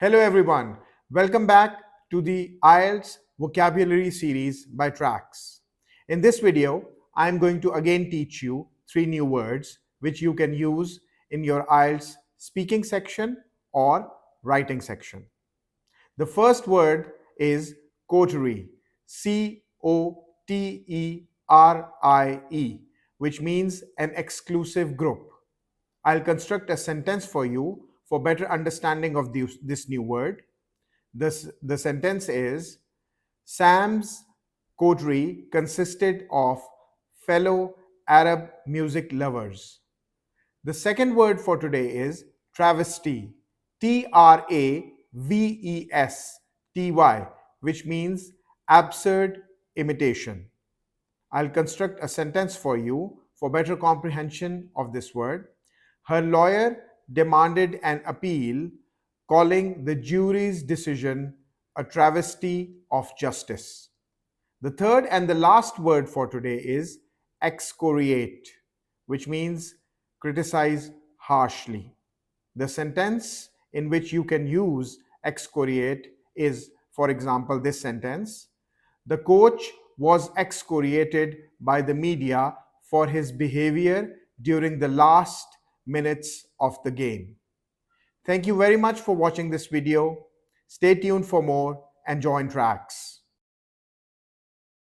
Hello everyone, welcome back to the IELTS vocabulary series by Tracks. In this video, I am going to again teach you 3 new words which you can use in your IELTS speaking section or writing section. The first word is coterie, Coterie, which means an exclusive group. I'll construct a sentence for you for better understanding of this new word. The sentence is Sam's coterie consisted of fellow Arab music lovers. The second word for today is travesty, Travesty, which means absurd imitation. I'll construct a sentence for you for better comprehension of this word. Her lawyer demanded an appeal, calling the jury's decision a travesty of justice. The third and the last word for today is excoriate, which means criticize harshly. The sentence in which you can use excoriate is, for example, this sentence. The coach was excoriated by the media for his behavior during the last minutes of the game. Thank you very much for watching this video. Stay tuned for more and join Tracks.